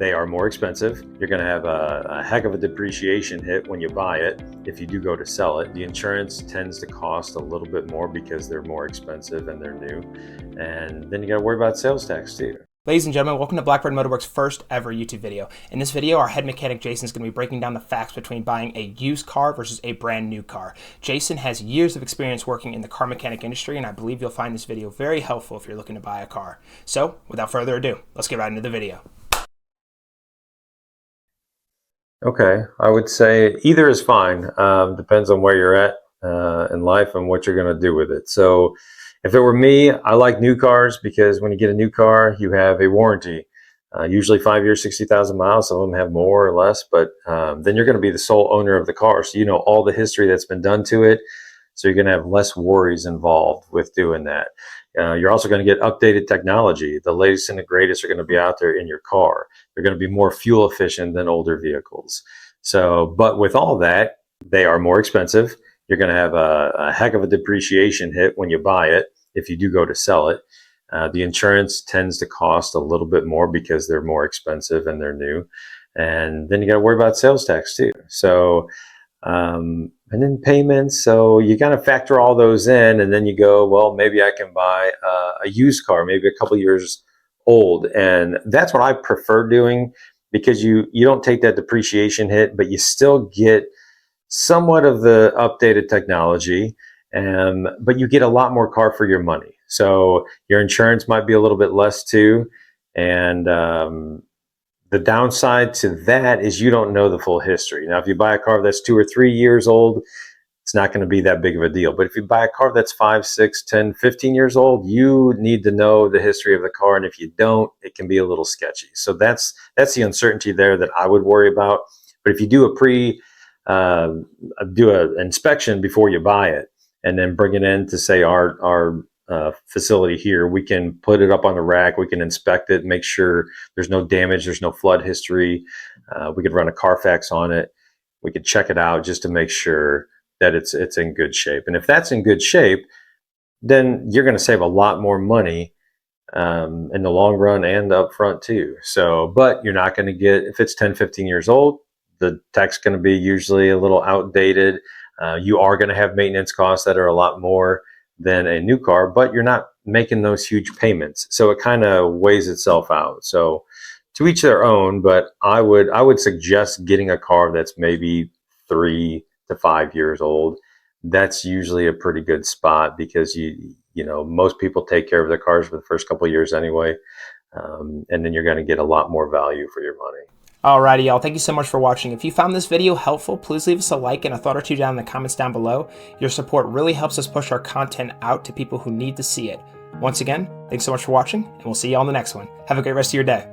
they are more expensive. You're going to have a heck of a depreciation hit when you buy it if you do go to sell it. The insurance tends to cost a little bit more because they're more expensive and they're new. And then you got to worry about sales tax too. Ladies and gentlemen, welcome to Blackbird Motor Works' first ever YouTube video. In this video, our head mechanic Jason is going to be breaking down the facts between buying a used car versus a brand new car. Jason has years of experience working in the car mechanic industry, and I believe you'll find this video very helpful if you're looking to buy a car. So, without further ado, let's get right into the video. Okay, I would say either is fine. Depends on where you're at in life and what you're going to do with it. So if it were me, I like new cars because when you get a new car, you have a warranty. Usually 5 years, 60,000 miles. Some of them have more or less, but then you're going to be the sole owner of the car. So you know all the history that's been done to it. So you're going to have less worries involved with doing that. You're also going to get updated technology. The latest and the greatest are going to be out there in your car. They're going to be more fuel efficient than older vehicles. So, but with all that, they are more expensive. You're going to have a heck of a depreciation hit when you buy it if you do go to sell it. The insurance tends to cost a little bit more because they're more expensive and they're new. And then you got to worry about sales tax too. So, and then payments. So you got to factor all those in, and then you go, well, maybe I can buy a used car, maybe a couple years old. And that's what I prefer doing because you don't take that depreciation hit, but you still get somewhat of the updated technology, but you get a lot more car for your money. So your insurance might be a little bit less too. And the downside to that is you don't know the full history. Now, if you buy a car that's 2 or 3 years old, it's not going to be that big of a deal. But if you buy a car that's 5, 6, 10, 15 years old, you need to know the history of the car. And if you don't, it can be a little sketchy. So that's the uncertainty there that I would worry about. But if you do do an inspection before you buy it and then bring it in to say our facility here, we can put it up on the rack, we can inspect it, make sure there's no damage, there's no flood history. We could run a Carfax on it. We could check it out just to make sure that it's in good shape. And if that's in good shape, then you're going to save a lot more money in the long run and up front too. So, but you're not going to get, if it's 10, 15 years old, the tech's going to be usually a little outdated. You are going to have maintenance costs that are a lot more than a new car, but you're not making those huge payments. So it kind of weighs itself out. So to each their own, but I would suggest getting a car that's maybe 3 to 5 years old. That's usually a pretty good spot because you know most people take care of their cars for the first couple of years anyway, and then you're going to get a lot more value for your money. Alrighty, y'all. Thank you so much for watching. If you found this video helpful, please leave us a like and a thought or two down in the comments down below. Your support really helps us push our content out to people who need to see it. Once again, thanks so much for watching, and we'll see you on the next one. Have a great rest of your day.